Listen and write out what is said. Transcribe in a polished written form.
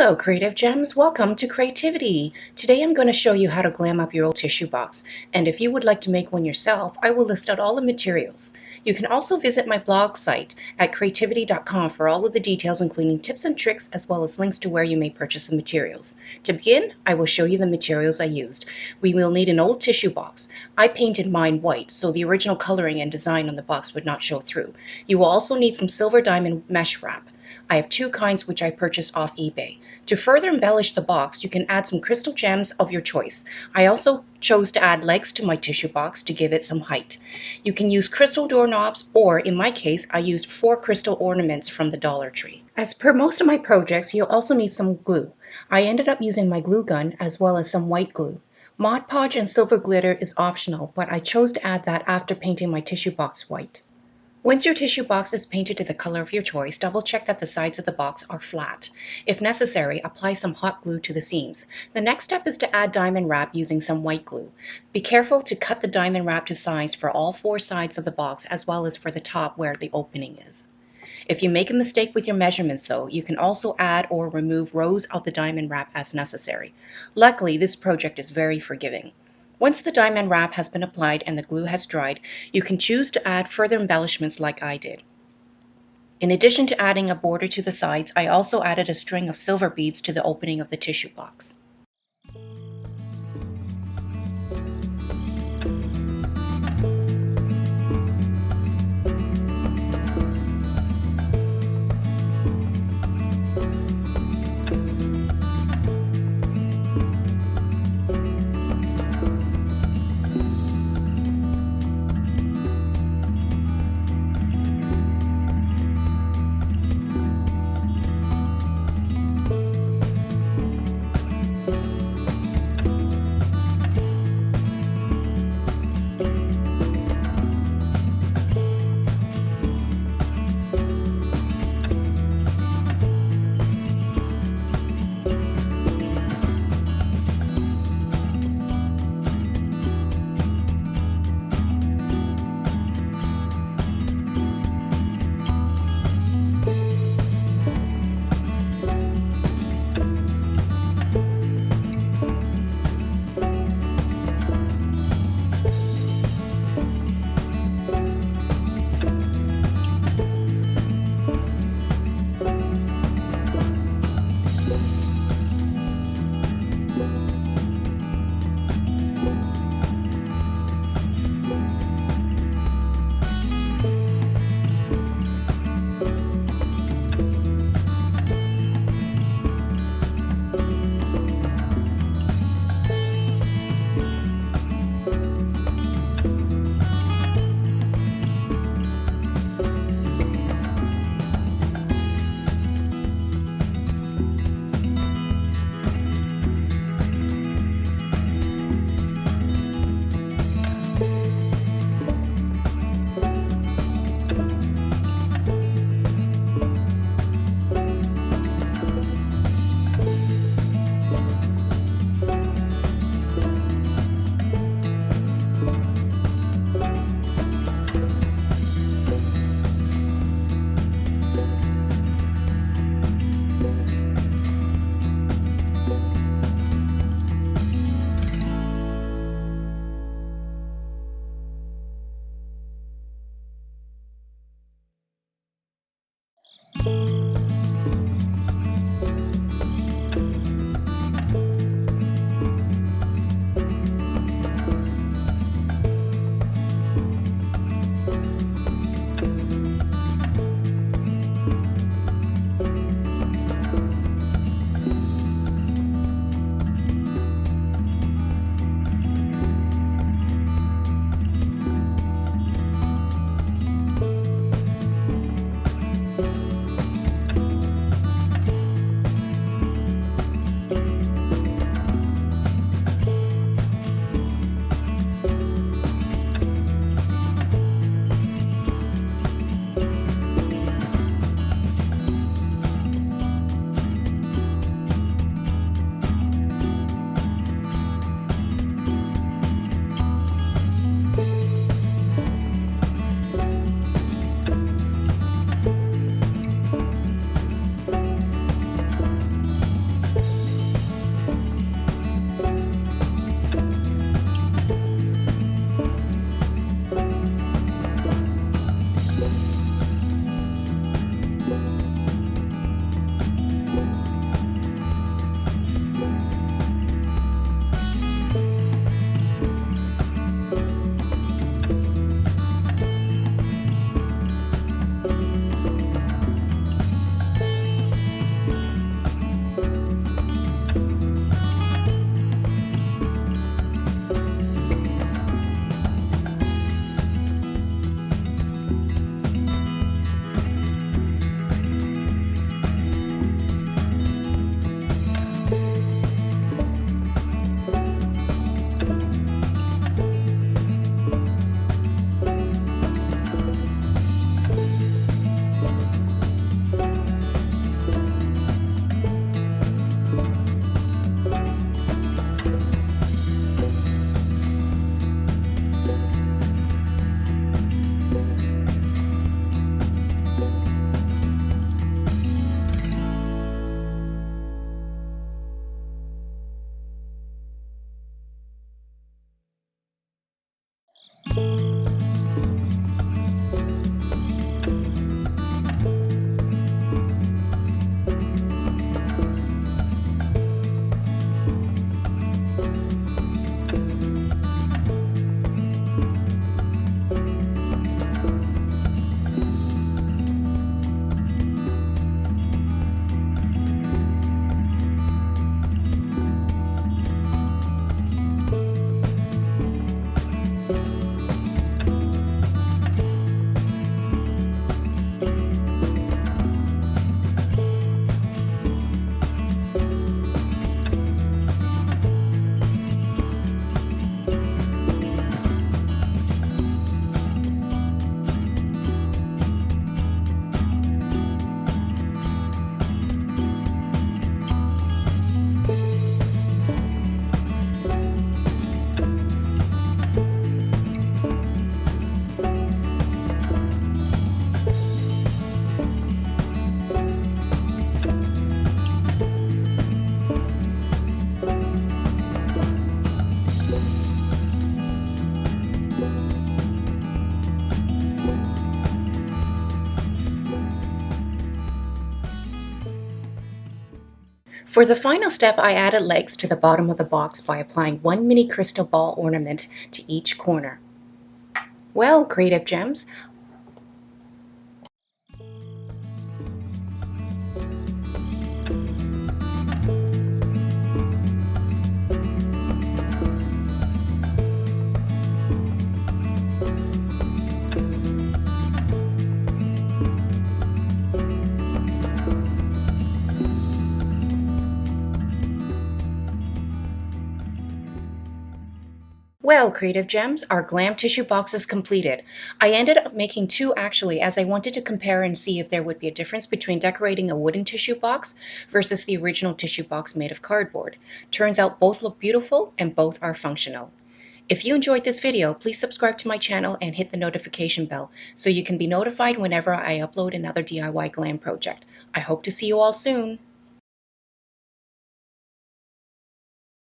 Hello, Creative Gems. Welcome to Creativity. Today I'm going to show you how to glam up your old tissue box. And if you would like to make one yourself, I will list out all the materials. You can also visit my blog site at creativdiy.com for all of the details, including tips and tricks, as well as links to where you may purchase the materials. To begin, I will show you the materials I used. We will need an old tissue box. I painted mine white, so the original coloring and design on the box would not show through. You will also need some silver diamond mesh wrap. I have two kinds which I purchased off eBay. To further embellish the box, you can add some crystal gems of your choice. I also chose to add legs to my tissue box to give it some height. You can use crystal doorknobs, or in my case, I used 4 crystal ornaments from the Dollar Tree. As per most of my projects, you'll also need some glue. I ended up using my glue gun as well as some white glue. Mod Podge and silver glitter is optional, but I chose to add that after painting my tissue box white. Once your tissue box is painted to the color of your choice, double check that the sides of the box are flat. If necessary, apply some hot glue to the seams. The next step is to add diamond wrap using some white glue. Be careful to cut the diamond wrap to size for all 4 sides of the box as well as for the top where the opening is. If you make a mistake with your measurements though, you can also add or remove rows of the diamond wrap as necessary. Luckily, this project is very forgiving. Once the diamond wrap has been applied and the glue has dried, you can choose to add further embellishments like I did. In addition to adding a border to the sides, I also added a string of silver beads to the opening of the tissue box. For the final step, I added legs to the bottom of the box by applying one mini crystal ball ornament to each corner. Well, Creative Gems, Creative Gems, our Glam tissue box is completed. I ended up making two actually, as I wanted to compare and see if there would be a difference between decorating a wooden tissue box versus the original tissue box made of cardboard. Turns out both look beautiful and both are functional. If you enjoyed this video, please subscribe to my channel and hit the notification bell so you can be notified whenever I upload another DIY Glam project. I hope to see you all soon.